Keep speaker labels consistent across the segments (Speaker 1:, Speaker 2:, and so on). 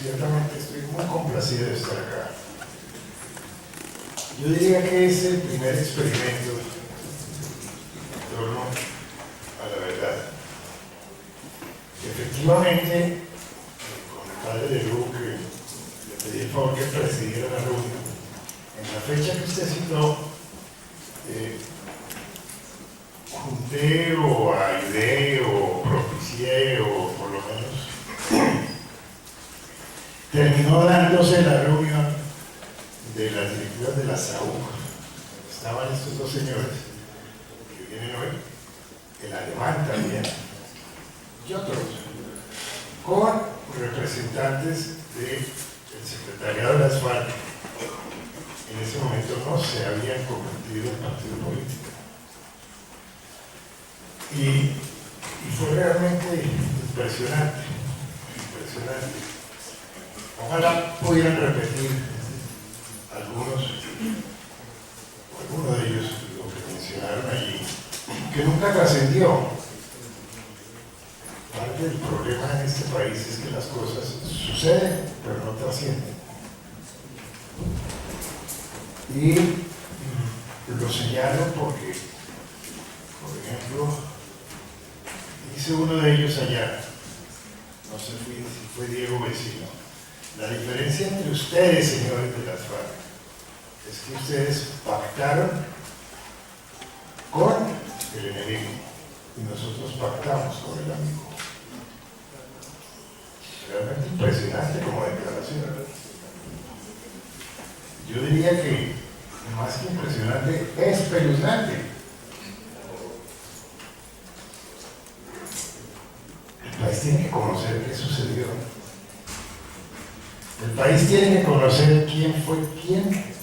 Speaker 1: ciertamente estoy muy complacido de estar acá. Yo diría que es el primer experimento en torno a la verdad. Efectivamente, con el padre de Luke, le pedí el favor que presidiera la reunión. En la fecha que usted citó, junté o ayudé o propicié o por lo menos terminó dándose la reunión de las directivas de la SAUC. Estaban estos dos señores que vienen hoy, el alemán también, y otros, con representantes del secretariado de las FARC. En ese momento no se habían convertido en partido político. Y fue realmente impresionante, impresionante. Ojalá pudieran repetir algunos de ellos lo que mencionaron allí, que nunca trascendió. Parte del problema en este país es que las cosas suceden, pero no trascienden. Y lo señalo porque, por ejemplo, dice uno de ellos allá, no sé si fue Diego Vecino, la diferencia entre ustedes, señores de las FARC, es que ustedes pactaron con el enemigo y nosotros pactamos con el amigo. Realmente impresionante como declaración. Yo diría que más que impresionante, es espeluznante. El país tiene que conocer qué sucedió. El país tiene que conocer quién fue quién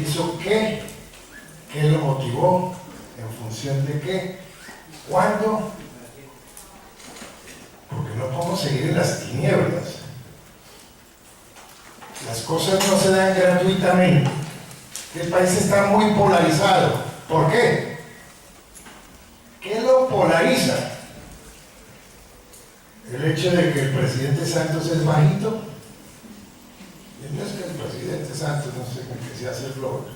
Speaker 1: hizo qué lo motivó, en función de qué, cuándo, porque no podemos seguir en las tinieblas. Las cosas no se dan gratuitamente. El país está muy polarizado. ¿Por qué? ¿Qué lo polariza? El hecho de que el presidente Santos es bajito. Y no es que el presidente Santos, no sé, que se hace flor.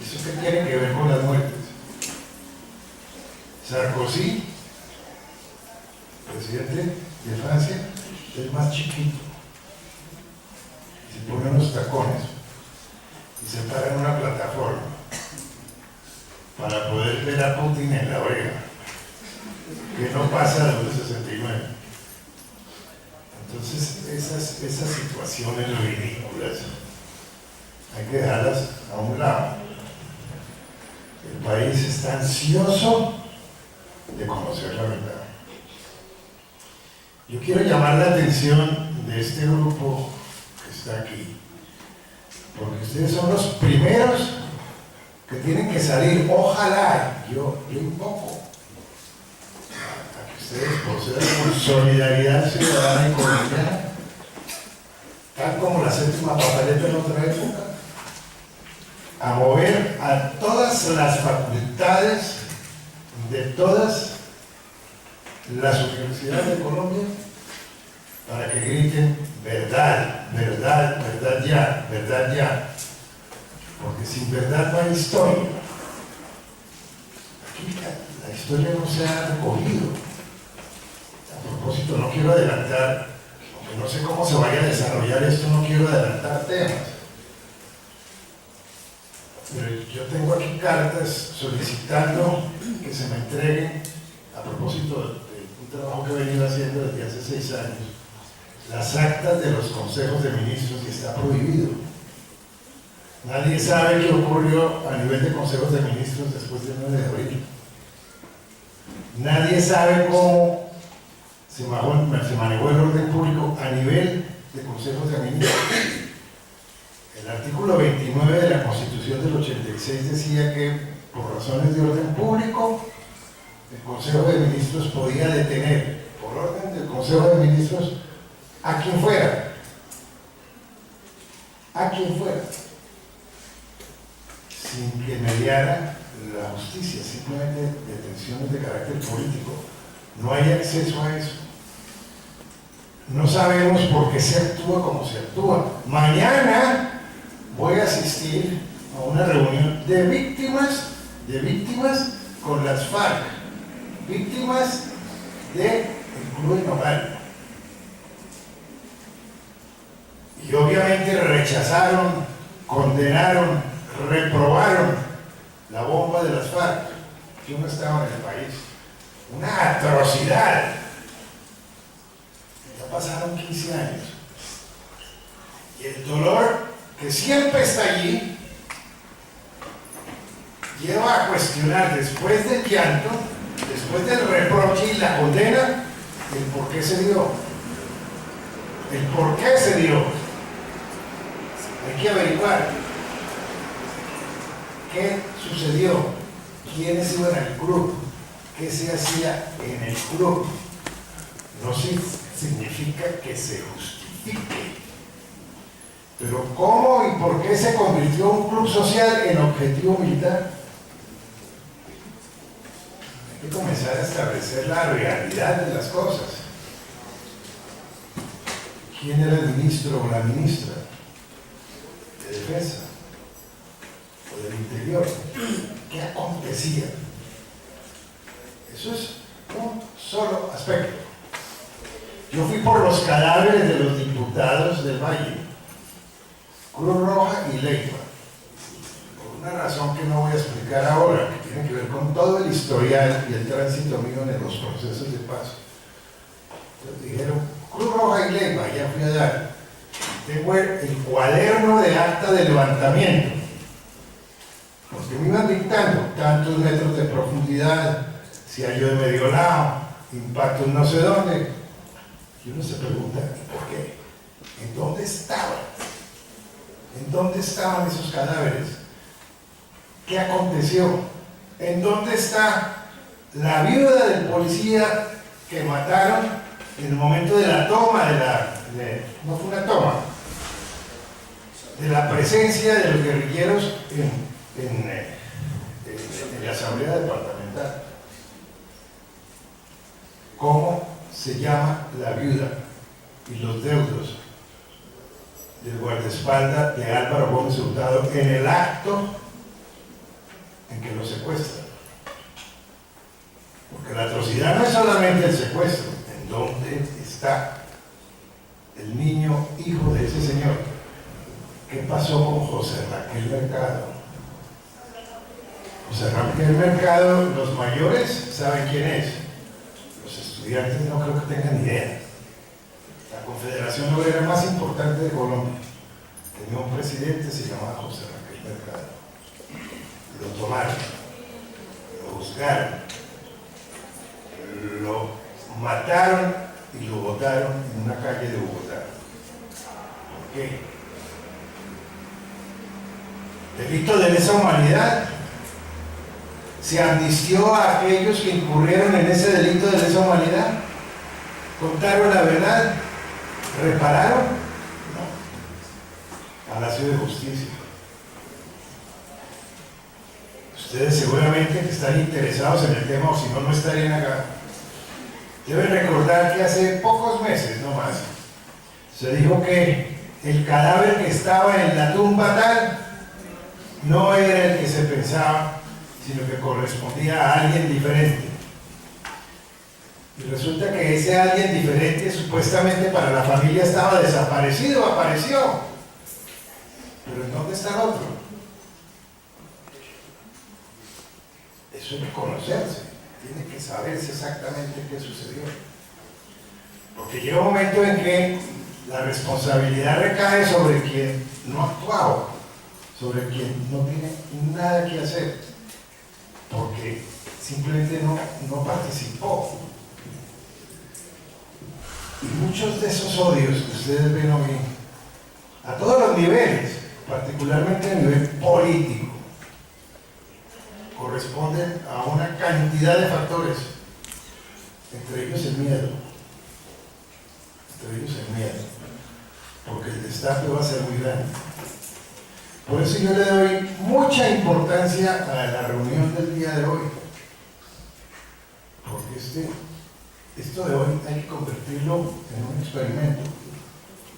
Speaker 1: ¿Eso qué tiene que ver con las muertes? Sarkozy, presidente de Francia, es más chiquito. Se pone unos tacones y se para en una plataforma para poder ver a Putin en la oreja, que no pasa de los 69. Entonces, esas situaciones ridículas hay que dejarlas a un lado. El país está ansioso de conocer la verdad. Yo quiero llamar la atención de este grupo que está aquí, porque ustedes son los primeros que tienen que salir. Ojalá, yo invoco a que ustedes procedan con solidaridad ciudadana y colombiana, tal como la séptima papeleta en otra época, a mover a todas las facultades de todas las universidades de Colombia para que griten verdad, verdad, verdad ya, verdad ya. Porque sin verdad no hay historia. Aquí la historia no se ha recogido. A propósito, no quiero adelantar, aunque no sé cómo se vaya a desarrollar esto, no quiero adelantar temas. Pero yo tengo aquí cartas solicitando que se me entreguen, a propósito de un trabajo que he venido haciendo desde hace 6 años, las actas de los consejos de ministros, y está prohibido. Nadie sabe qué ocurrió a nivel de consejos de ministros después del 9 de abril. Nadie sabe cómo se manejó el orden público a nivel de consejos de ministros. El artículo 29 de la Constitución del 86 decía que, por razones de orden público, el Consejo de Ministros podía detener, por orden del Consejo de Ministros, a quien fuera. A quien fuera. Sin que mediara la justicia, simplemente detenciones de carácter político. No hay acceso a eso. no sabemos por qué se actúa como se actúa. Mañana voy a asistir a una reunión de víctimas con las FARC, víctimas del Club de Nopal. Y obviamente rechazaron, condenaron, reprobaron la bomba de las FARC. Yo no estaba en el país. Una atrocidad. Ya pasaron 15 años. Y el dolor que siempre está allí lleva a cuestionar, después del llanto, después del reproche y la condena, el por qué se dio. El por qué se dio. Hay que averiguar qué sucedió, quiénes iban al club, qué se hacía en el club. No significa que se justifique, pero ¿cómo y por qué se convirtió un club social en objetivo militar? Hay que comenzar a establecer la realidad de las cosas. ¿Quién era el ministro o la ministra de Defensa o del Interior? ¿Qué acontecía? Eso es un solo aspecto. Yo fui por los cadáveres de los diputados del Valle, Cruz Roja y Leiva, por una razón que no voy a explicar ahora, que tiene que ver con todo el historial y el tránsito mío en los procesos de paz. Entonces dijeron, Cruz Roja y Leiva, ya fui a dar. Tengo el cuaderno de acta de levantamiento, porque me iban dictando tantos metros de profundidad, si hay yo de medio lado, impactos no sé dónde. Y uno se pregunta, ¿por qué? ¿En dónde estaban? ¿En dónde estaban esos cadáveres? ¿Qué aconteció? ¿En dónde está la viuda del policía que mataron en el momento de la toma no fue una toma, de la presencia de los guerrilleros en la Asamblea Departamental? ¿Cómo se llama la viuda y los deudos del guardaespaldas de Álvaro Gómez Hurtado en el acto en que lo secuestran? Porque la atrocidad no es solamente el secuestro. ¿En dónde está el niño hijo de ese señor? ¿Qué pasó con José Raquel Mercado? José Raquel Mercado, los mayores saben quién es. Los estudiantes no creo que tengan idea. La Confederación Obrera más importante de Colombia tenía un presidente, se llamaba José Raquel Mercado. Lo tomaron, lo juzgaron, lo mataron y lo botaron en una calle de Bogotá. ¿Por qué? Delito de lesa humanidad. ¿Se amnistió a aquellos que incurrieron en ese delito de lesa humanidad? ¿Contaron la verdad? ¿Repararon? No. Palacio de Justicia. Ustedes seguramente que están interesados en el tema, o si no, no estarían acá. Deben recordar que hace pocos meses, no más, se dijo que el cadáver que estaba en la tumba tal no era el que se pensaba, sino que correspondía a alguien diferente. Y resulta que ese alguien diferente supuestamente para la familia estaba desaparecido, apareció. Pero ¿en dónde está el otro? Eso hay que conocerse, tiene que saberse exactamente qué sucedió. Porque llega un momento en que la responsabilidad recae sobre quien no ha actuado, sobre quien no tiene nada que hacer, porque simplemente no participó. Y muchos de esos odios que ustedes ven hoy, a todos los niveles, particularmente a nivel político, corresponden a una cantidad de factores, entre ellos el miedo, porque el destape va a ser muy grande. Por eso yo le doy mucha importancia a la reunión del día de hoy, porque este es un tema que esto de hoy hay que convertirlo en un experimento.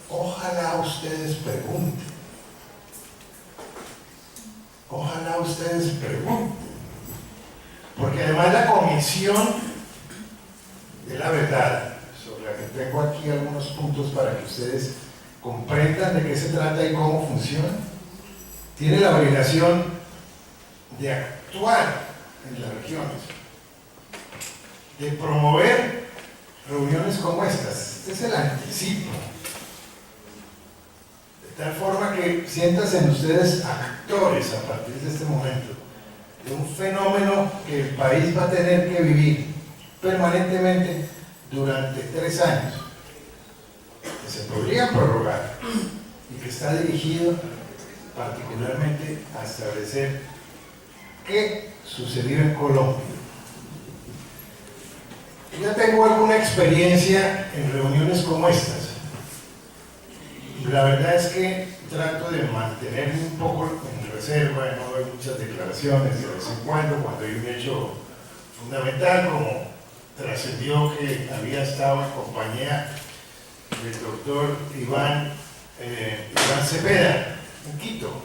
Speaker 1: Ojalá ustedes pregunten. Ojalá ustedes pregunten. Porque además la comisión de la verdad, sobre la que tengo aquí algunos puntos para que ustedes comprendan de qué se trata y cómo funciona, tiene la obligación de actuar en las regiones, de promover reuniones como estas. Este es el anticipo. De tal forma que siéntanse en ustedes actores a partir de este momento, de un fenómeno que el país va a tener que vivir permanentemente durante 3 años, que se podría prorrogar y que está dirigido particularmente a establecer qué sucedió en Colombia. Yo tengo alguna experiencia en reuniones como estas. La verdad es que trato de mantenerme un poco en reserva, no doy muchas declaraciones de vez en cuando hay un hecho fundamental, como trascendió que había estado en compañía del doctor Iván Cepeda en Quito.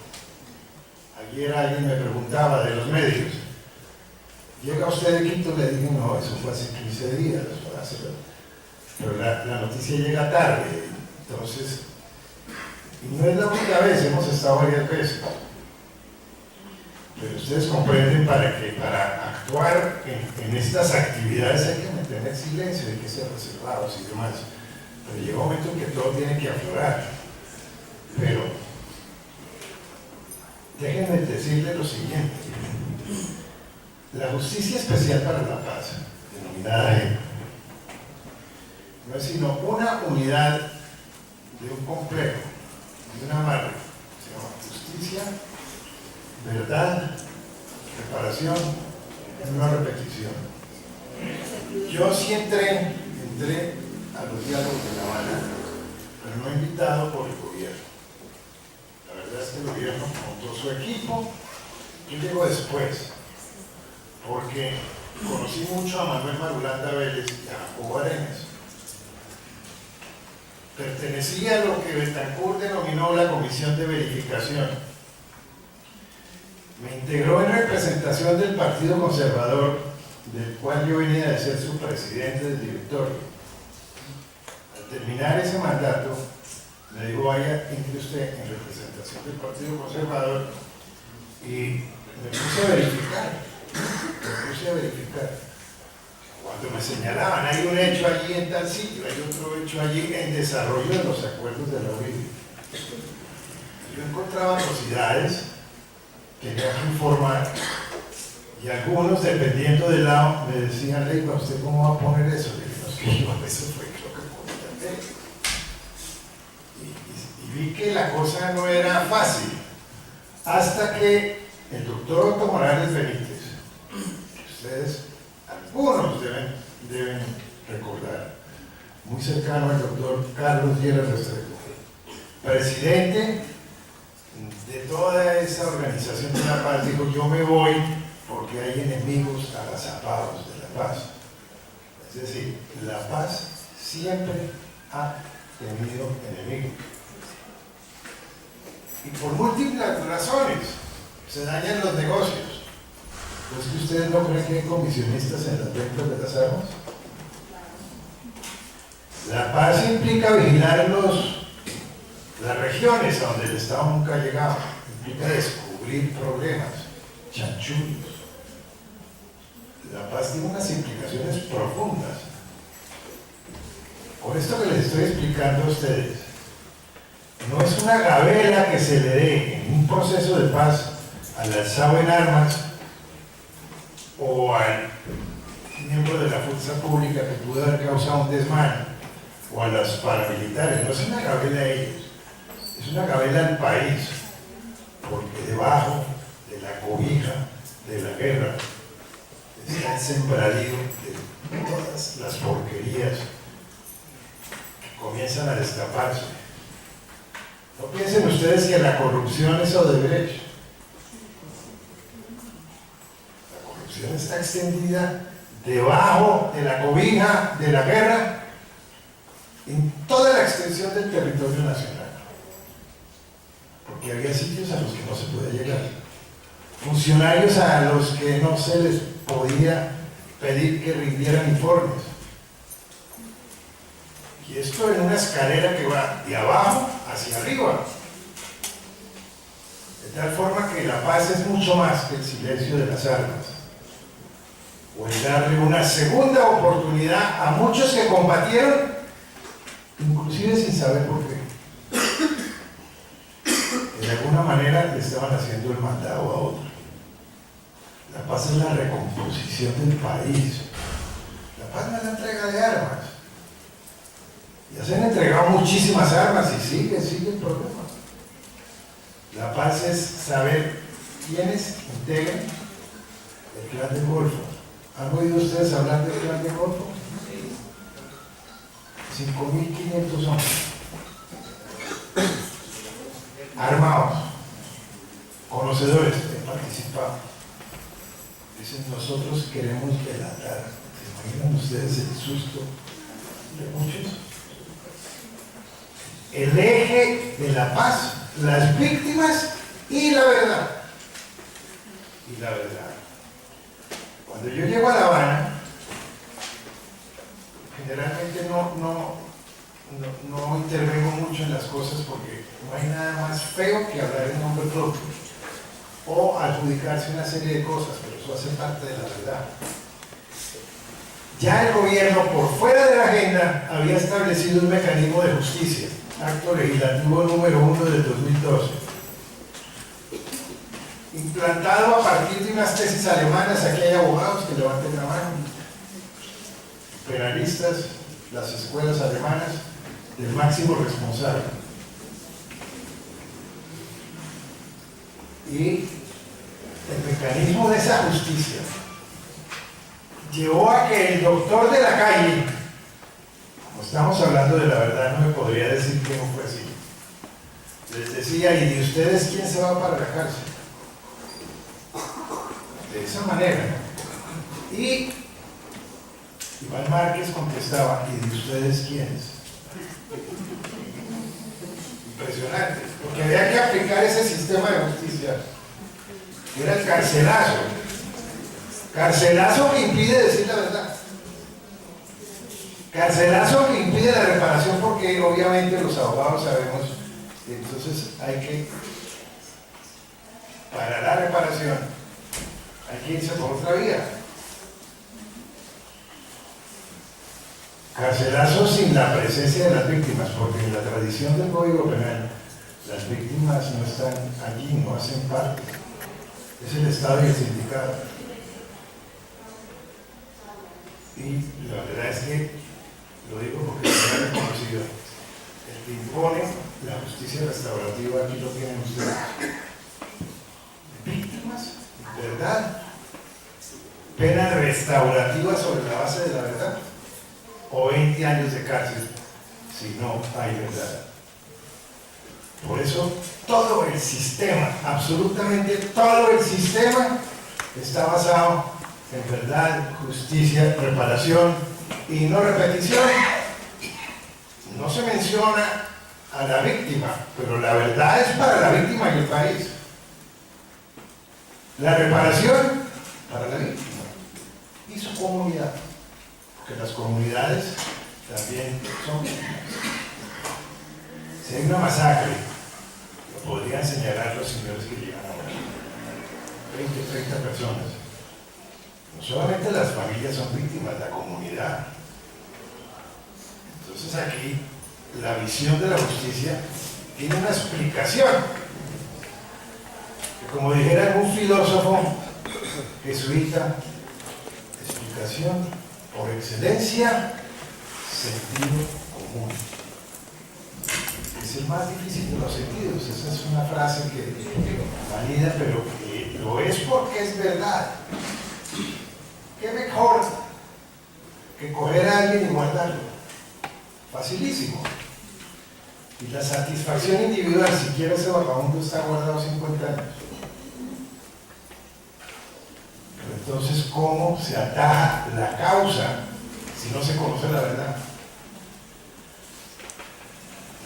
Speaker 1: Ayer alguien me preguntaba de los medios: ¿llega usted de Quito? Le dije, no, eso fue hace 15 días, pero la noticia llega tarde. Entonces, y no es la única vez, hemos estado varias veces. Pero ustedes comprenden para actuar en estas actividades hay que mantener silencio, hay que ser reservados y demás. Pero llega un momento en que todo tiene que aflorar. Pero déjenme decirles lo siguiente: la Justicia Especial para la Paz, denominada EPA, no es sino una unidad de un complejo, de una amarre, se llama justicia, verdad, reparación y no repetición. Yo sí entré a los diálogos de La Habana, pero no invitado por el gobierno. La verdad es que el gobierno montó su equipo. Yo llego después, porque conocí mucho a Manuel Marulanda Vélez y a Jacobo Arenas. Pertenecía a lo que Betancourt denominó la Comisión de Verificación. Me integró en representación del Partido Conservador, del cual yo venía de ser su presidente del directorio. Al terminar ese mandato, me dijo: vaya, entre usted en representación del Partido Conservador, y me puse a verificar. Cuando me señalaban, hay un hecho allí en tal sitio, hay otro hecho allí en desarrollo de los acuerdos de la OIV. Yo encontraba atrocidades que había que informar, y algunos, dependiendo del lado, me decían: Leiva, ¿usted cómo va a poner eso? Le dije: no, es que yo eso fue lo que podía hacer. Y vi que la cosa no era fácil, hasta que el doctor Otto Morales Benítez, que ustedes, algunos deben recordar, muy cercano al doctor Carlos Lleras Restrepo, presidente de toda esa organización de la paz, dijo: yo me voy porque hay enemigos agazapados de la paz. Es decir, la paz siempre ha tenido enemigos. Y por múltiples razones se dañan los negocios. ¿Es que ustedes no creen que hay comisionistas en las ventas de las armas? La paz implica vigilar las regiones a donde el Estado nunca ha llegado, implica descubrir problemas, chanchullos. La paz tiene unas implicaciones profundas. Con esto que les estoy explicando a ustedes, no es una gabela que se le dé en un proceso de paz al alzado en armas o al miembro de la fuerza pública que pudo haber causado un desmán, o a los paramilitares. No es una gabela a ellos, es una gabela al país, porque debajo de la cobija de la guerra está el sembradío de todas las porquerías que comienzan a destaparse. No piensen ustedes que la corrupción es Odebrecht. La corrupción está extendida debajo de la cobija de la guerra, en toda la extensión del territorio nacional. Porque había sitios a los que no se podía llegar. Funcionarios a los que no se les podía pedir que rindieran informes. Y esto en una escalera que va de abajo hacia arriba. De tal forma que la paz es mucho más que el silencio de las armas. O el darle una segunda oportunidad a muchos que combatieron, inclusive sin saber por qué. De alguna manera le estaban haciendo el mandado a otro. La paz es la recomposición del país. La paz no es la entrega de armas. Ya se han entregado muchísimas armas y sigue el problema. La paz es saber quiénes integran el Clan del Golfo. ¿Han oído ustedes hablar del Clan del Golfo? 5.500 hombres armados, conocedores que han participado. Dicen, nosotros queremos delatar. ¿Se imaginan ustedes el susto de muchos? El eje de la paz, las víctimas y la verdad. Y la verdad. Cuando yo llego a La Habana, generalmente no intervengo mucho en las cosas porque no hay nada más feo que hablar en nombre propio o adjudicarse una serie de cosas, pero eso hace parte de la verdad. Ya el gobierno, por fuera de la agenda, había establecido un mecanismo de justicia, acto legislativo número 1 del 2012, implantado a partir de unas tesis alemanas. Aquí hay abogados que levanten la mano, penalistas, las escuelas alemanas, del máximo responsable. Y el mecanismo de esa justicia llevó a que el doctor de la calle, como estamos hablando de la verdad, no me podría decir que no fue así, les decía, ¿y de ustedes quién se va para la cárcel? De esa manera. Y Iván Márquez contestaba, ¿y de ustedes quiénes? Impresionante, porque había que aplicar ese sistema de justicia. Era el carcelazo. Carcelazo que impide decir la verdad. Carcelazo que impide la reparación, porque obviamente los abogados sabemos que entonces hay que, para la reparación, hay que irse por otra vía. Carcelazo sin la presencia de las víctimas, porque en la tradición del Código Penal las víctimas no están allí, no hacen parte. Es el Estado y el sindicato. Y la verdad es que, lo digo porque lo he reconocido, el que impone la justicia restaurativa, aquí lo tienen ustedes. Víctimas, verdad, pena restaurativa sobre la base de la verdad, o 20 años de cárcel si no hay verdad. Por eso todo el sistema, absolutamente todo el sistema, está basado en verdad, justicia, reparación y no repetición. No se menciona a la víctima, pero la verdad es para la víctima y el país. La reparación para la víctima y su comunidad, porque las comunidades también son víctimas. Si hay una masacre, lo podrían señalar los señores que llegan ahora, 20 o 30 personas. No solamente las familias son víctimas, la comunidad. Entonces aquí la visión de la justicia tiene una explicación, que como dijera algún filósofo jesuita, explicación por excelencia, sentido común. Es el más difícil de los sentidos. Esa es una frase que valida, pero que lo es porque es verdad. ¿Qué mejor que coger a alguien y guardarlo? Facilísimo. Y la satisfacción individual, siquiera ese vagabundo está guardado 50 años. Pero Entonces, ¿cómo se ataja la causa si no se conoce la verdad?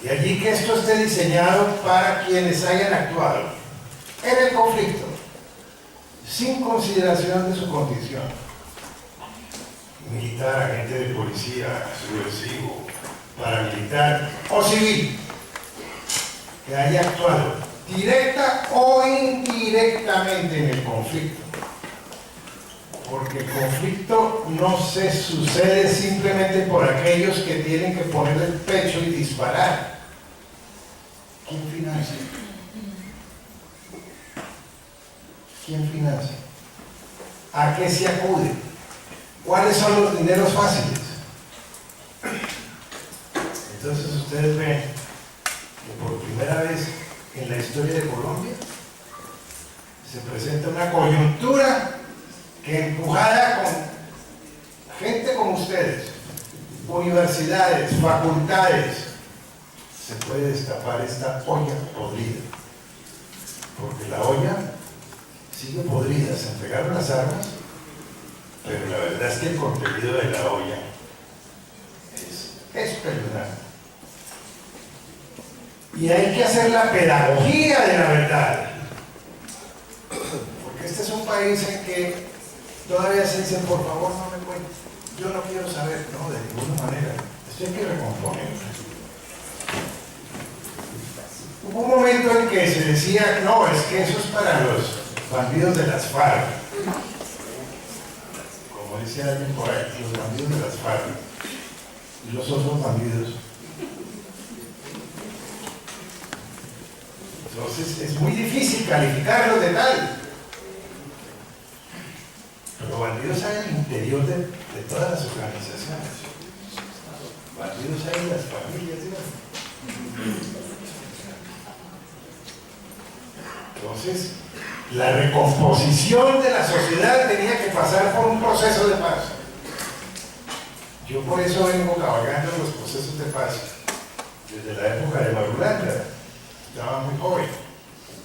Speaker 1: Y allí que esto esté diseñado para quienes hayan actuado en el conflicto, sin consideración de su condición, militar, agente de policía, subversivo, paramilitar o civil, que haya actuado directa o indirectamente en el conflicto. Porque el conflicto no se sucede simplemente por aquellos que tienen que poner el pecho y disparar. ¿Quién financia? ¿Quién financia? ¿A qué se acude? ¿Cuáles son los dineros fáciles? Entonces ustedes ven que por primera vez en la historia de Colombia se presenta una coyuntura que, empujada con gente como ustedes, universidades, facultades, se puede destapar esta olla podrida. Porque la olla sigue podrida, se entregaron las armas, pero la verdad es que el contenido de la olla es espeluznante. Y hay que hacer la pedagogía de la verdad. Porque este es un país en que todavía se dicen, por favor no me cuentes, yo no quiero saber, no, de ninguna manera. Esto hay que recomponer. Hubo un momento en que se decía, no, es que eso es para los bandidos de las FARC. Como decía alguien por ahí, los bandidos de las FARC. Y los otros bandidos. Entonces es muy difícil calificarlos de tal. Pero bandidos hay al interior de todas las organizaciones. Bandidos hay en las familias, ¿sí? Entonces, la recomposición de la sociedad tenía que pasar por un proceso de paz. Yo por eso vengo cabalgando en los procesos de paz desde la época de Marulanda. Estaba muy joven,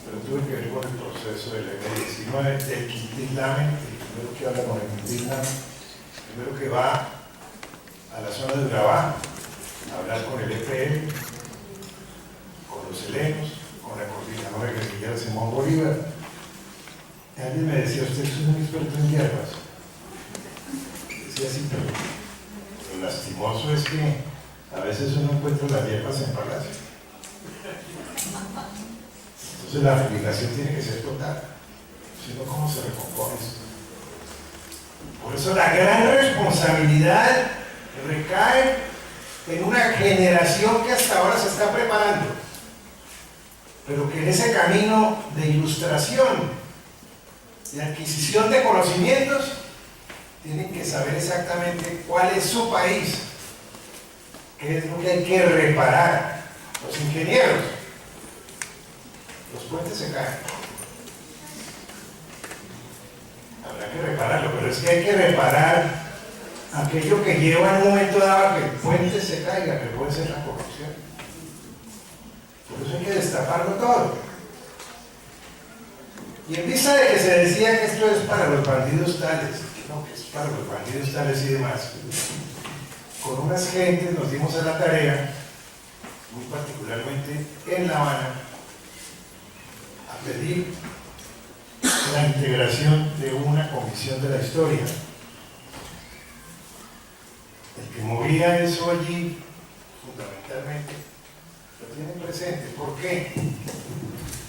Speaker 1: pero tuve que ver con el proceso del M-19, del Quintil Lame, el primero que habla con el Quintil Lame, el primero que va a la zona de Urabá a hablar con el EPL, con los helenos, con la coordinadora guerrillera Simón Bolívar. Y alguien me decía, usted es un experto en hierbas. Decía así, pero lo lastimoso es que a veces uno encuentra las hierbas en palacio. Entonces la fumigación tiene que ser total, si no, ¿cómo se recompone esto? Por eso la gran responsabilidad recae en una generación que hasta ahora se está preparando, pero que en ese camino de ilustración, de adquisición de conocimientos, tienen que saber exactamente cuál es su país, qué es lo que hay que reparar. Los ingenieros, los puentes se caen, habrá que repararlo, pero es que hay que reparar aquello que lleva en un momento dado a que el puente se caiga, que puede ser la corrupción. Por eso hay que destaparlo todo. Y en vista de que se decía que esto es para los bandidos tales, no, que es para los bandidos tales y demás, con unas gentes nos dimos a la tarea, muy particularmente en La Habana, a pedir la integración de una comisión de la historia. El que movía eso allí, fundamentalmente, lo tienen presente. ¿Por qué?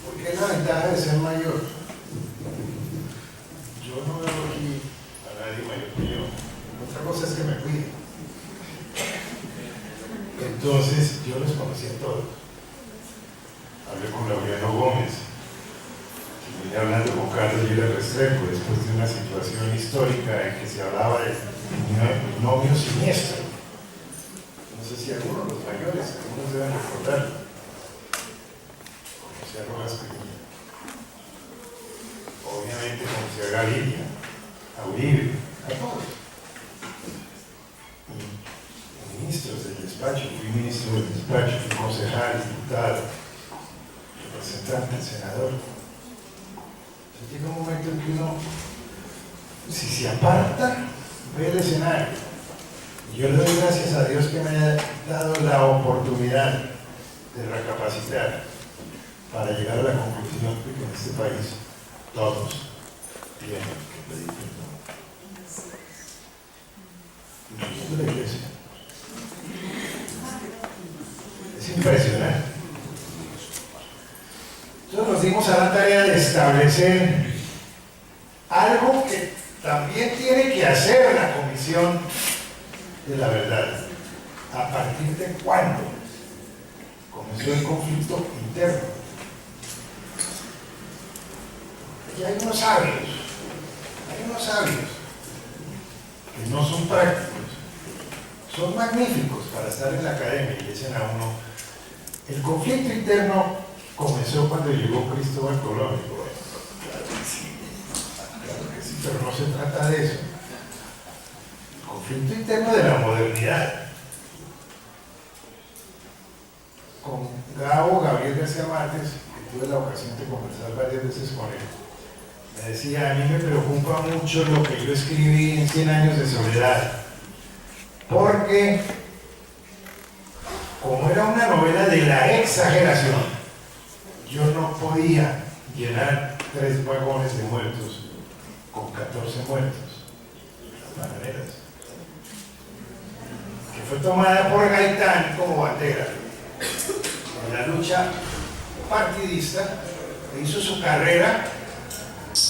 Speaker 1: Porque es la ventaja de ser mayor. Yo no veo aquí a nadie mayor que yo. Otra cosa es que me cuiden. Entonces, yo los conocí a todos. Hablé con Laureano Gómez, vine hablando con Carlos Gila Restrepo, después de una situación histórica en que se hablaba de un novio siniestro. No sé si algunos de los mayores, algunos deben recordarlo. Conocí a Rojas Pinilla. Obviamente conocí a Gaviria, a Uribe, a todos. Ministros del despacho, fui ministro del despacho, fui concejal, diputado, representante, senador. Entonces llega un momento en que uno si se aparta, ve el escenario. Yo le doy gracias a Dios que me ha dado la oportunidad de recapacitar para llegar a la conclusión de que en este país todos tienen que pedir perdón, incluyendo la iglesia. Es impresionante. Entonces nos dimos a la tarea de establecer algo que también tiene que hacer la Comisión de la Verdad. ¿A partir de cuándo comenzó el conflicto interno? Y hay unos sabios que no son prácticos, son magníficos para estar en la academia y dicen a uno, el conflicto interno comenzó cuando llegó Cristóbal Colón. Y bueno, claro que sí, pero no se trata de eso. El conflicto interno de la modernidad. Con Gabriel García Márquez, que tuve la ocasión de conversar varias veces con él, me decía, a mí me preocupa mucho lo que yo escribí en 100 años de soledad, porque como era una novela de la exageración, yo no podía llenar 3 vagones de muertos con 14 muertos, las bananeras, que fue tomada por Gaitán como bandera en la lucha partidista, e hizo su carrera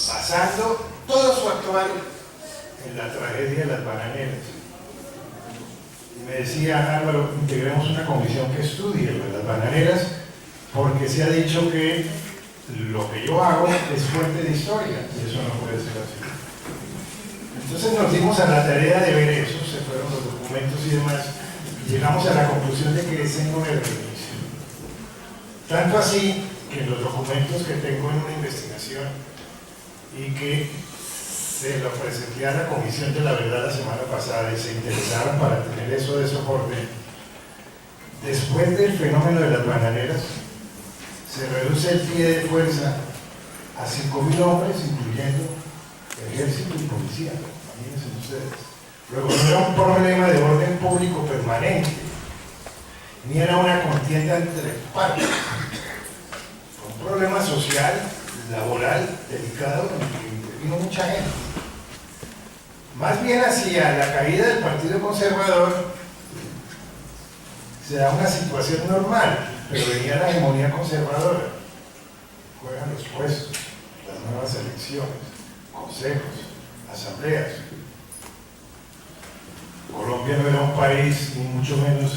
Speaker 1: basando todo su actual en la tragedia de las bananeras. Y me decía, Álvaro, integremos una comisión que estudie lo de las bananeras, porque se ha dicho que lo que yo hago es fuente de historia, y eso no puede ser así. Entonces nos dimos a la tarea de ver eso, se fueron los documentos y demás, y llegamos a la conclusión de que ese no era el inicio. Tanto así que los documentos que tengo en una investigación y que se lo presenté a la Comisión de la Verdad la semana pasada y se interesaron para tener eso de soporte, después del fenómeno de las bananeras, se reduce el pie de fuerza a 5.000 hombres, incluyendo ejército y policía. Imagínense ustedes. Luego no era un problema de orden público permanente, ni era una contienda entre partes. Fue un problema social, laboral, delicado, en el que intervino mucha gente. Más bien hacia la caída del Partido Conservador se da una situación normal, pero venía la hegemonía conservadora. Juegan los puestos, las nuevas elecciones, consejos, asambleas. Colombia no era un país, ni mucho menos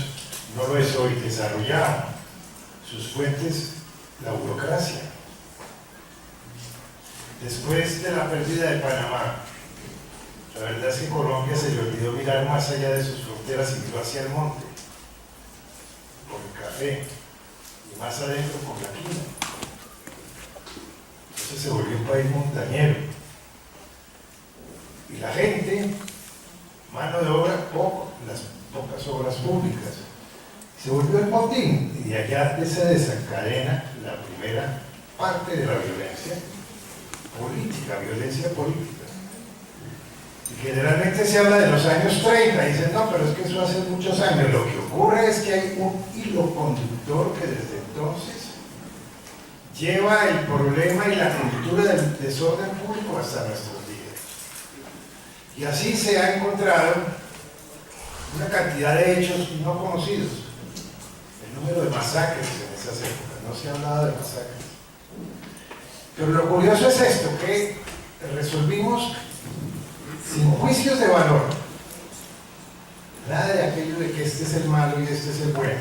Speaker 1: no lo es hoy, desarrollado. Sus fuentes, la burocracia. Después de la pérdida de Panamá, la verdad es que Colombia se le olvidó mirar más allá de sus fronteras y miró hacia el monte, por el café, y más adentro por la quina. Entonces se volvió un país montañero. Y la gente, mano de obra, poco, las pocas obras públicas. Se volvió el botín, y de allá se desencadena la primera parte de la violencia política, violencia política. Y generalmente se habla de los años 30, y dicen, no, pero es que eso hace muchos años. Lo que ocurre es que hay un hilo conductor que desde entonces lleva el problema y la cultura del desorden público hasta nuestros días. Y así se ha encontrado una cantidad de hechos no conocidos. El número de masacres en esas épocas, no se ha hablado de masacres. Pero lo curioso es esto, que resolvimos sin juicios de valor, nada de aquello de que este es el malo y este es el bueno,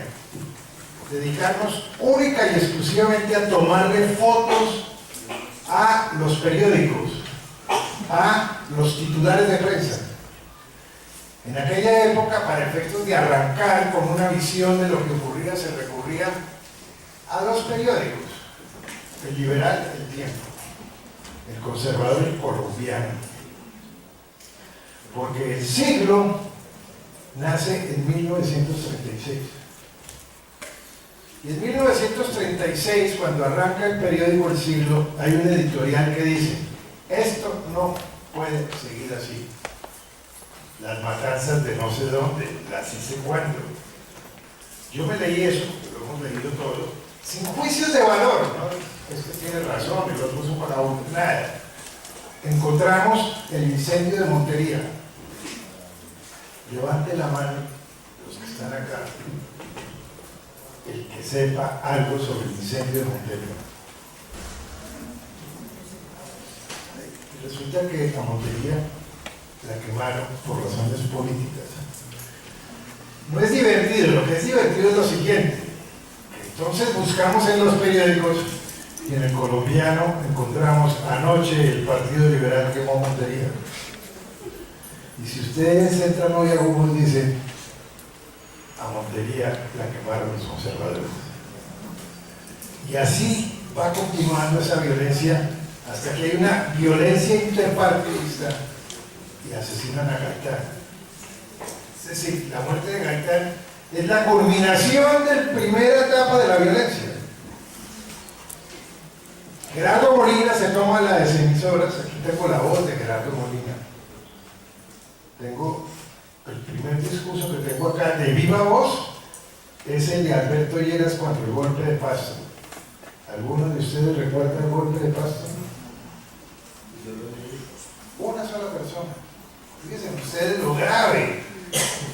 Speaker 1: dedicarnos única y exclusivamente a tomarle fotos a los periódicos, a los titulares de prensa. En aquella época, para efectos de arrancar con una visión de lo que ocurría, se recurría a los periódicos, el liberal, El Tiempo, el conservador, El Colombiano. Porque el siglo nace en 1936. Y en 1936, cuando arranca el periódico El Siglo, hay un editorial que dice, esto no puede seguir así. Las matanzas de no sé dónde, las hice cuándo. Yo me leí eso, lo hemos leído todo, sin juicios de valor, ¿no? Este tiene razón, el otro es un vagabundo, nada. Encontramos el incendio de Montería. Levante la mano los que están acá, el que sepa algo sobre el incendio de Montería. Resulta que a Montería la quemaron por razones políticas. No es divertido, lo que es divertido es lo siguiente. Entonces buscamos en los periódicos y en el Colombiano encontramos anoche el Partido Liberal quemó Montería. Y si ustedes entran hoy a Google dicen a Montería la quemaron los conservadores. Y así va continuando esa violencia hasta que hay una violencia interpartidista y asesinan a Gaitán. Es decir, la muerte de Gaitán es la culminación de la primera etapa de la violencia. Gerardo Molina se toma las emisoras, aquí tengo la voz de Gerardo Molina. Tengo el primer discurso que tengo acá de viva voz, es el de Alberto Lleras contra el golpe de Pasto. ¿Alguno de ustedes recuerda el golpe de Pasto? Una sola persona. Fíjense ustedes lo grave,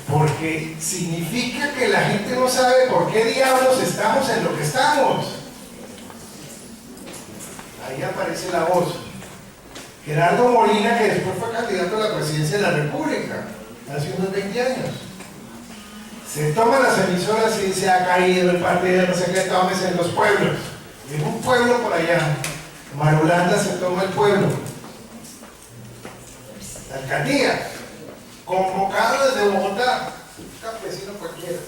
Speaker 1: porque significa que la gente no sabe por qué diablos estamos en lo que estamos. Ahí aparece la voz. Gerardo Molina, que después fue candidato a la presidencia de la República, hace unos 20 años. Se toma las emisoras y dice, ha caído el partido, no sé qué, tómese en los pueblos. En un pueblo por allá, Marulanda, se toma el pueblo. La alcaldía, convocado desde Bogotá, un campesino cualquiera.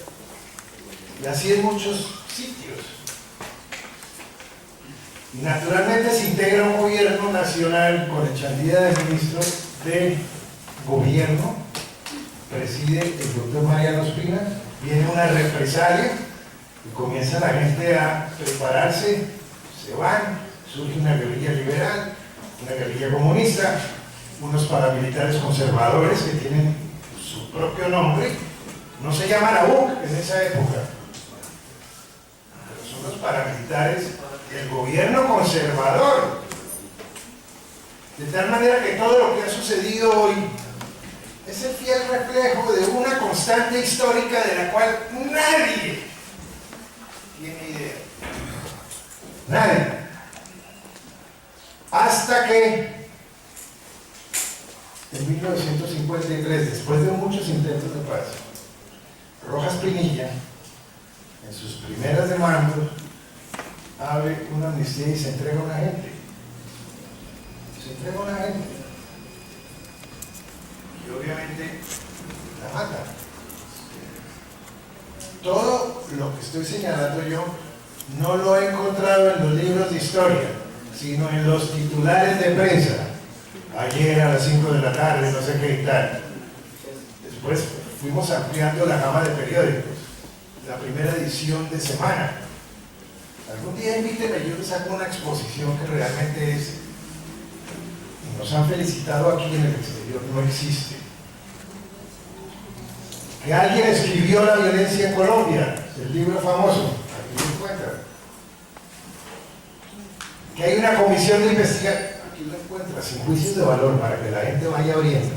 Speaker 1: Y así en muchos sitios. Y naturalmente se integra un gobierno nacional con echandía de ministros de gobierno, preside el doctor Mariano Ospina, viene una represalia y comienza la gente a prepararse, se van, surge una guerrilla liberal, una guerrilla comunista, unos paramilitares conservadores que tienen su propio nombre, no se llaman AUC en esa época, pero son los paramilitares del gobierno conservador, de tal manera que todo lo que ha sucedido hoy es el fiel reflejo de una constante histórica de la cual nadie tiene idea. Nadie. Hasta que en 1953, después de muchos intentos de paz, Rojas Pinilla, en sus primeras demandas, abre una amnistía y se entrega a una gente. Se entrega a una gente. Y obviamente la mata. Todo lo que estoy señalando yo no lo he encontrado en los libros de historia, sino en los titulares de prensa. Ayer a las 5 de la tarde, no sé qué y tal. Después fuimos ampliando la gama de periódicos. La primera edición de Semana. Algún día invíteme, yo les saco una exposición que realmente es, y nos han felicitado aquí en el exterior, no existe. Que alguien escribió La violencia en Colombia, el libro famoso, aquí lo encuentran. Que hay una comisión de investigación, aquí lo encuentra, sin juicios de valor, para que la gente vaya abriendo.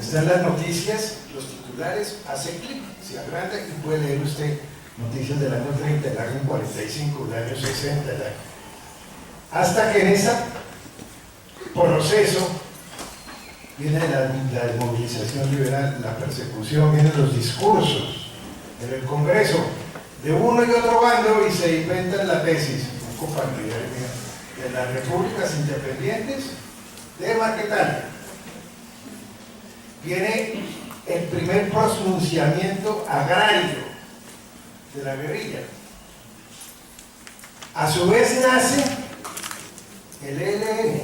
Speaker 1: Están las noticias, los titulares, hace clic, se agranda y puede leer usted noticias del año 30, del año 45, del año 60, hasta que en ese proceso viene la desmovilización liberal, la persecución, vienen los discursos en el Congreso de uno y otro bando y se inventan la tesis, un compañero mío, de las repúblicas independientes de Marquetalia. Viene el primer pronunciamiento agrario de la guerrilla. A su vez nace el ELN.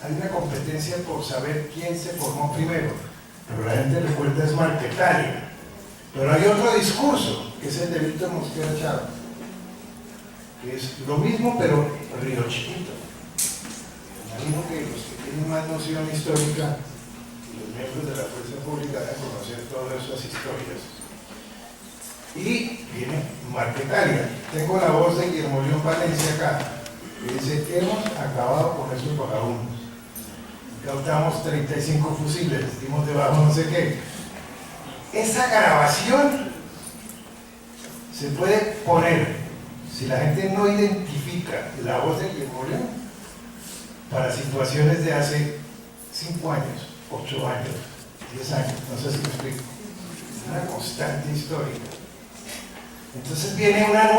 Speaker 1: Hay una competencia por saber quién se formó primero, pero la gente recuerda es Marquetalia. Pero hay otro discurso, que es el de Víctor Mosquera Chávez, que es lo mismo pero Río Chiquito. imagino que los que tienen más noción histórica, los miembros de la fuerza pública deben conocer todas esas historias. Y viene Marquetalia. Tengo la voz de Guillermo León Valencia acá, que dice: hemos acabado con esos vagabundos. Incautamos 35 fusiles, dimos debajo no sé qué. Esa grabación se puede poner, si la gente no identifica la voz de Guillermo León, para situaciones de hace 5 años, 8 años, 10 años, no sé si me explico. Una constante histórica. Entonces viene una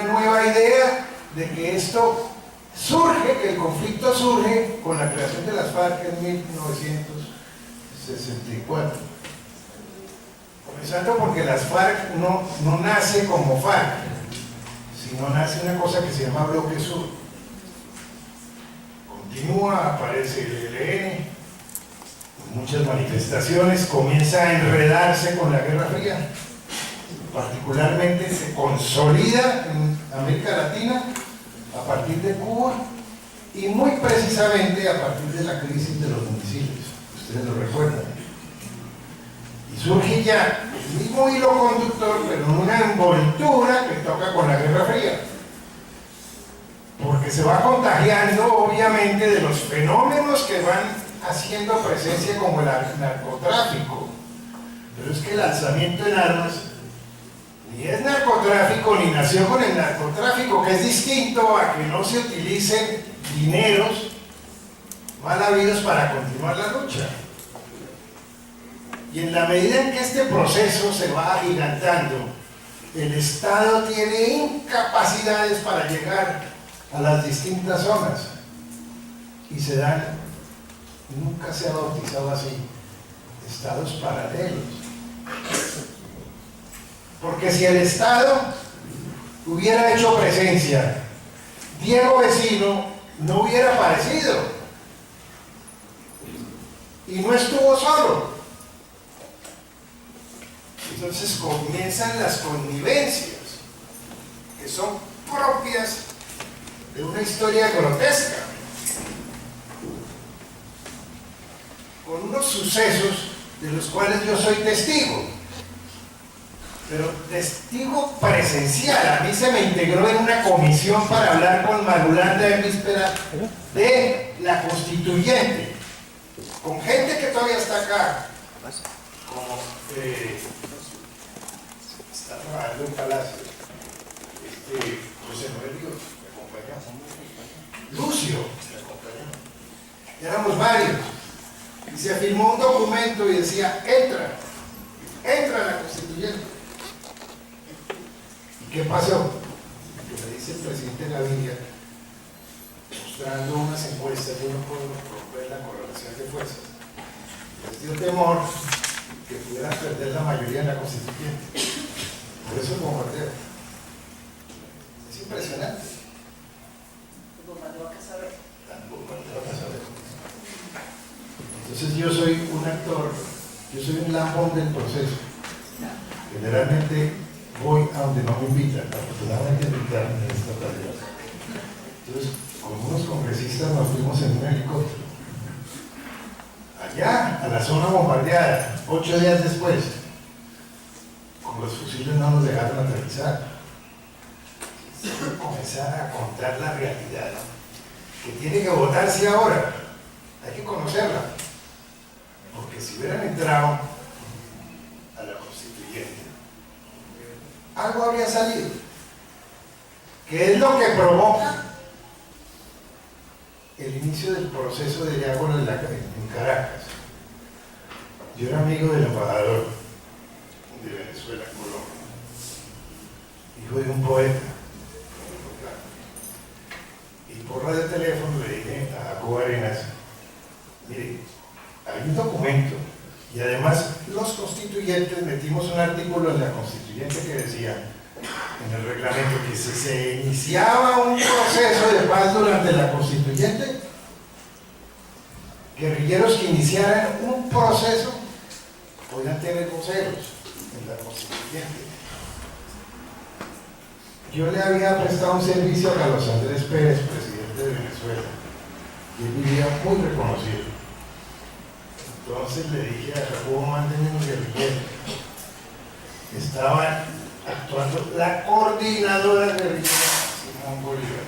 Speaker 1: nueva idea de que esto surge, que el conflicto surge con la creación de las FARC en 1964. Comenzando porque las FARC no nace como FARC, sino nace una cosa que se llama Bloque Sur. Continúa, aparece el ELN, muchas manifestaciones, comienza a enredarse con la Guerra Fría. Particularmente se consolida en América Latina a partir de Cuba y muy precisamente a partir de la crisis de los misiles, ustedes lo recuerdan. Y surge ya el mismo hilo conductor, pero en una envoltura que toca con la Guerra Fría, porque se va contagiando obviamente de los fenómenos que van haciendo presencia como el narcotráfico. Pero es que el alzamiento en armas ni es narcotráfico, ni nació con el narcotráfico, que es distinto a que no se utilicen dineros mal habidos para continuar la lucha. Y en la medida en que este proceso se va agigantando, el Estado tiene incapacidades para llegar a las distintas zonas y se dan, nunca se ha bautizado así, estados paralelos. Porque si el Estado hubiera hecho presencia, Diego Vecino no hubiera aparecido y no estuvo solo. Entonces comienzan las connivencias, que son propias de una historia grotesca, con unos sucesos de los cuales yo soy testigo, pero testigo presencial. A mí se me integró en una comisión para hablar con Marulanda en víspera de la constituyente, con gente que todavía está acá, como está trabajando en Palacio, José Noelio me acompañó, Lucio me acompañó, éramos varios, y se firmó un documento y decía: entra a la constituyente. ¿Y qué pasó? Que me dice el presidente Gaviria, mostrando unas encuestas, yo no puedo romper la correlación de fuerzas, les dio temor que pudieran perder la mayoría en la constituyente. Por eso el bombardeo. Es impresionante.
Speaker 2: El bombardeo a Casablanca.
Speaker 1: Entonces yo soy un actor, yo soy un lambón del proceso. Generalmente voy a donde no me invitan, afortunadamente me invitaron en esta tarea. Entonces, con unos congresistas nos fuimos en un helicóptero allá, a la zona bombardeada, 8 días después. Con los fusiles no nos dejaron aterrizar. Comenzar a contar la realidad, que tiene que votarse ahora, hay que conocerla, porque si hubieran entrado a la constituyente, algo habría salido, que es lo que provoca el inicio del proceso de diálogo en Caracas. Yo era amigo del embajador de Venezuela en Colombia, hijo de un poeta, y por radioteléfono le dije a Jacobo Arenas: mire, hay un documento, y además los constituyentes metimos un artículo en la constituyente que decía, en el reglamento, que si se iniciaba un proceso de paz durante la constituyente, guerrilleros que iniciaran un proceso podían tener voceros en la constituyente. Yo le había prestado un servicio a Carlos Andrés Pérez, presidente de Venezuela, y él vivía muy reconocido. Entonces le dije a Jacobo, mándenme un guerrillero. Estaba actuando la coordinadora guerrillera Simón Bolívar.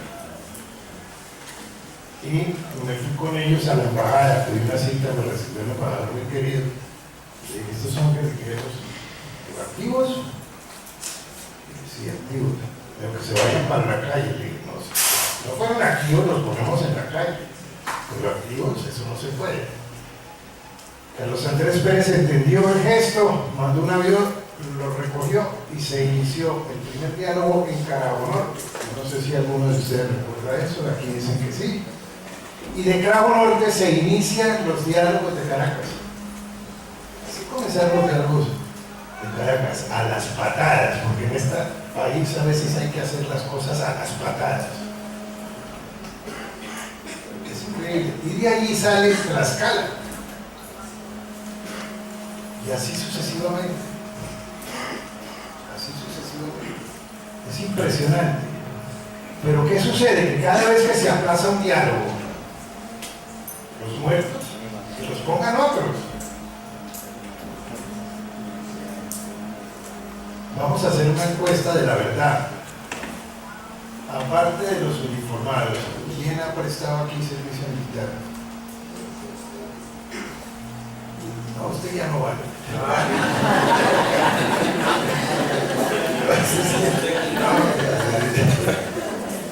Speaker 1: Y me fui con ellos a la embajada, pedí una cita, me recibió el embajador muy querido. Le dije, ¿estos son guerrilleros activos? Sí, activos. Pero que se vayan para la calle. Le dije, no fueron activos, los ponemos en la calle. Pero activos, eso no se puede. Carlos Andrés Pérez entendió el gesto, mandó un avión, lo recogió y se inició el primer diálogo en Carabobo Norte. No sé si alguno de ustedes recuerda eso, aquí dicen que sí. Y de Carabobo Norte se inician los diálogos de Caracas. Así comenzaron los diálogos de Caracas, a las patadas, porque en este país a veces hay que hacer las cosas a las patadas. Es increíble. Y de allí sale Tlaxcala. Y así sucesivamente. Así sucesivamente. Es impresionante. Pero ¿qué sucede? Que cada vez que se aplaza un diálogo, los muertos, que los pongan otros. Vamos a hacer una encuesta de la verdad. Aparte de los uniformados, ¿quién ha prestado aquí servicio militar? No, usted ya no vale.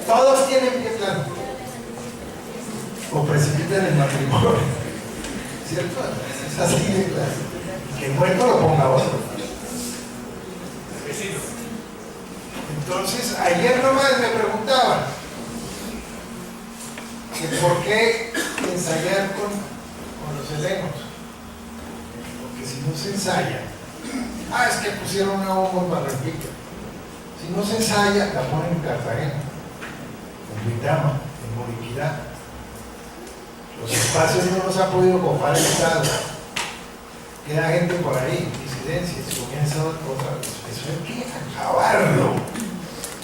Speaker 1: Todos tienen pie plano. O precipitan el matrimonio. ¿Cierto? Es así de claro. Que el muerto lo ponga otro. Entonces, ayer nomás me preguntaban que por qué ensayar con los helenos. Porque si no se ensaya, es que pusieron una bomba en Barranquilla. Si no se ensaya, la ponen en Cartagena, en Duitama, en Moriquirá. Los espacios no los ha podido copar el Estado. Queda gente por ahí, disidencias, comienza otra vez. Eso hay que acabarlo.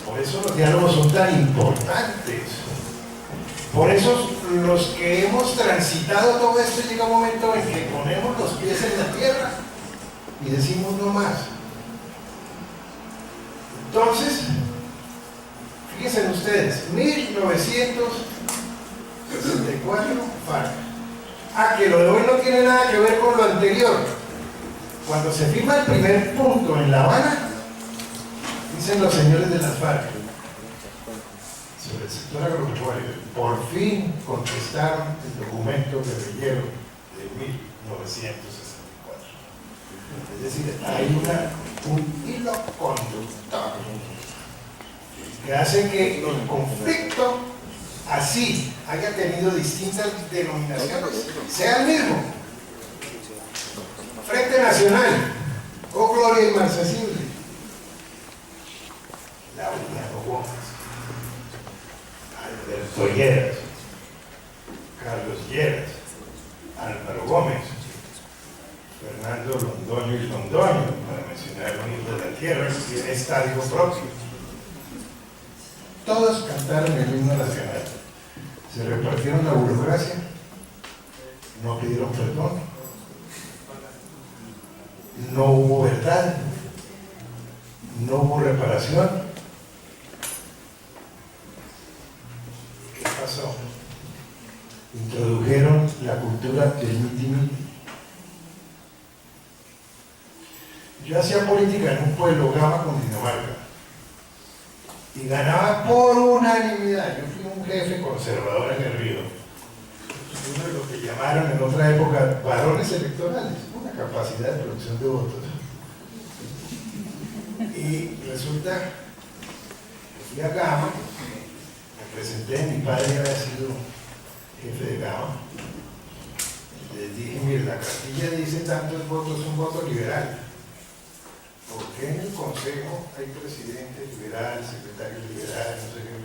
Speaker 1: Por eso los diálogos son tan importantes. Por eso los que hemos transitado todo esto llega un momento en que ponemos los pies en la tierra y decimos no más. Entonces, fíjense ustedes, 1964, FARC. Que lo de hoy no tiene nada que ver con lo anterior. Cuando se firma el primer punto en La Habana, dicen los señores de las FARC, sobre el sector agropecuario, por fin contestaron el documento guerrillero de 1964. Es decir, hay un hilo conductor que hace que el conflicto así haya tenido distintas denominaciones, sea el mismo. Frente Nacional, oh gloria inmarcesible, Laureano Gómez, Alberto Lleras, Carlos Lleras, Álvaro Gómez, Fernando Londoño y Londoño, para mencionar un hijo de la tierra que tiene estadio propio. Todos cantaron el himno nacional. Se repartieron la burocracia, no pidieron perdón, no hubo verdad, no hubo reparación. ¿Qué pasó? Introdujeron la cultura del miti-miti. Yo hacía política en un pueblo, Gama, Cundinamarca, y ganaba por unanimidad. Yo fui un jefe conservador aguerrido, uno de los que llamaron en otra época varones electorales, una capacidad de producción de votos. Y resulta que fui a Gama, me presenté, mi padre había sido jefe de Gama. Les dije, mire, la cartilla dice tantos votos, un voto liberal. ¿Por qué en el consejo hay presidente liberal, secretario liberal, no sé qué?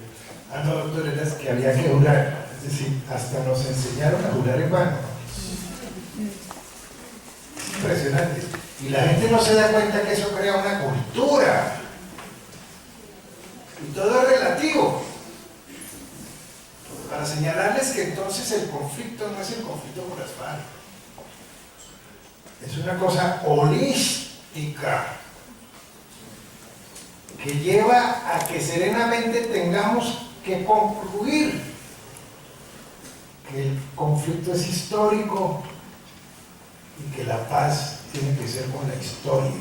Speaker 1: No, doctor, era que había que jurar. Es decir, hasta nos enseñaron a jurar en vano. Es impresionante. Y la gente no se da cuenta que eso crea una cultura. Y todo es relativo. Para señalarles que entonces el conflicto no es el conflicto con las FARC. Es una cosa holística que lleva a que serenamente tengamos que concluir que el conflicto es histórico y que la paz tiene que ser con la historia.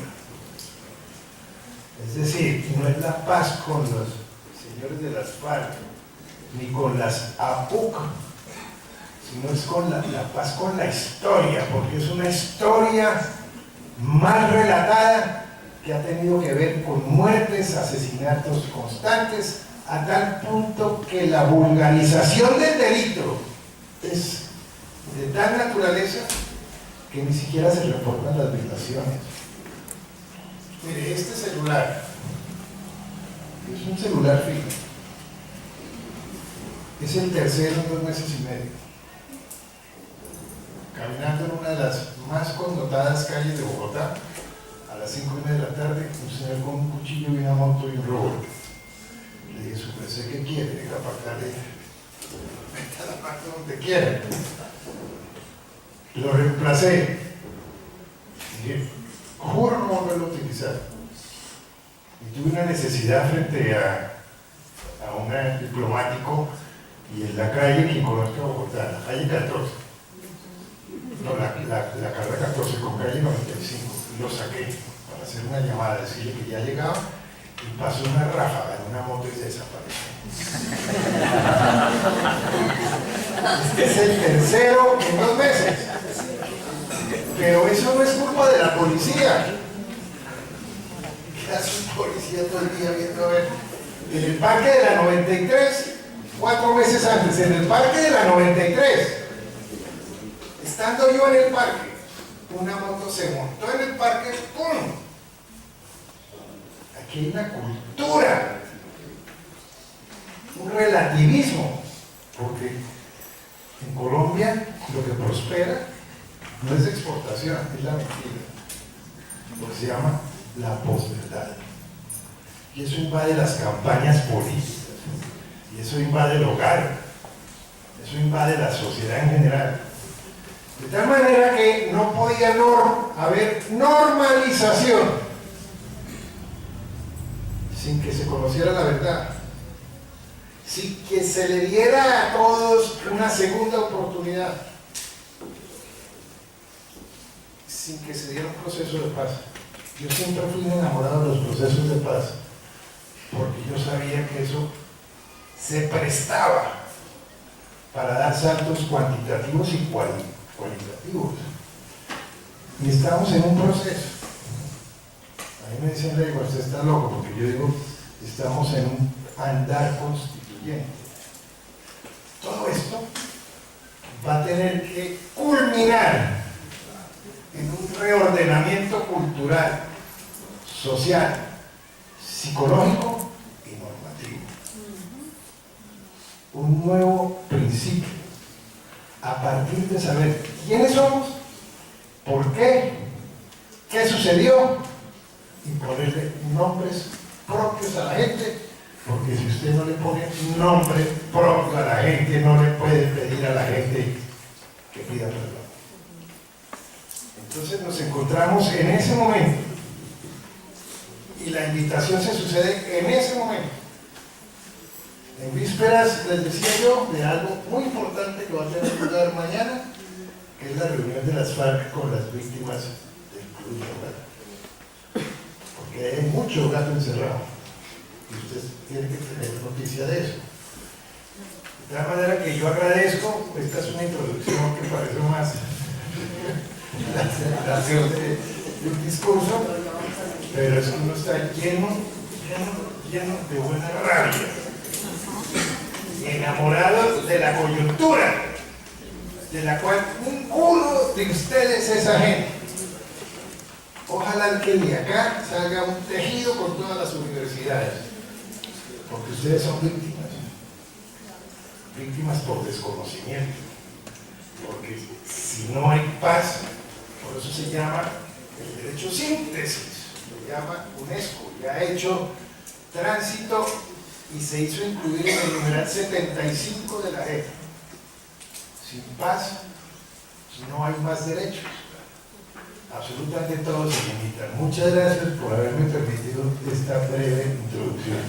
Speaker 1: Es decir, no es la paz con los señores de las FARC ni con las APUC, sino es con la paz con la historia, porque es una historia mal relatada que ha tenido que ver con muertes, asesinatos constantes, a tal punto que la vulgarización del delito es de tal naturaleza que ni siquiera se reportan las violaciones. Mire, este celular es un celular fijo. Es el tercero en 2 meses y medio. Caminando en una de las más connotadas calles de Bogotá, a las 5:30 de la tarde, un señor con un cuchillo y una moto y un robot. Le dije, su merced, ¿qué quiere? Venga para acá, vete a la parte donde quiera. Lo reemplacé. Dije, juro no volverlo a utilizar. Y tuve una necesidad frente a un diplomático y en la calle, quien conozca Bogotá, la calle 14, no, la carrera 14 con calle 95, lo saqué para hacer una llamada, decirle que ya llegaba y pasó una ráfaga en una moto y se desapareció. Este es el tercero en 2 meses. Pero eso no es culpa de la policía. ¿Qué hace un policía todo el día viendo a ver? En el parque de la 93, 4 meses antes, en el parque de la 93, estando yo en el parque, una moto se montó en el parque, ¡pum! Aquí hay una cultura, un relativismo, porque en Colombia lo que prospera no es exportación, es la mentira, lo que se llama la posverdad. Y eso invade las campañas políticas, y eso invade el hogar, eso invade la sociedad en general. De tal manera que no podía haber normalización sin que se conociera la verdad, sin que se le diera a todos una segunda oportunidad, sin que se diera un proceso de paz. Yo siempre fui enamorado de los procesos de paz, porque yo sabía que eso se prestaba para dar saltos cuantitativos y cualitativos. Y estamos en un proceso. A mí me dicen, Rego, usted está loco, porque yo digo, estamos en un andar constituyente. Todo esto va a tener que culminar en un reordenamiento cultural, social, psicológico y normativo. Un nuevo principio, a partir de saber quiénes somos, por qué, qué sucedió, y ponerle nombres propios a la gente, porque si usted no le pone nombre propio a la gente, no le puede pedir a la gente que pida perdón. Entonces nos encontramos en ese momento, y la invitación se sucede en ese momento. En vísperas, les decía yo, de algo muy importante que va a tener lugar mañana, que es la reunión de las FARC con las víctimas del Club de Gato. Porque hay mucho gato encerrado, y usted tiene que tener noticia de eso. De tal manera que yo agradezco, esta es una introducción que parece más la aceleración del discurso, pero es que uno está lleno de buena rabia, enamorado de la coyuntura, de la cual ninguno de ustedes es ajeno. Ojalá que de acá salga un tejido con todas las universidades, porque ustedes son víctimas por desconocimiento, porque si no hay paz, por eso se llama el derecho síntesis, lo llama UNESCO, y ha hecho tránsito y se hizo incluir en el numeral 75 de la JEP. sin paz no hay más derechos. Absolutamente todo se limita. Muchas gracias por haberme permitido esta breve introducción.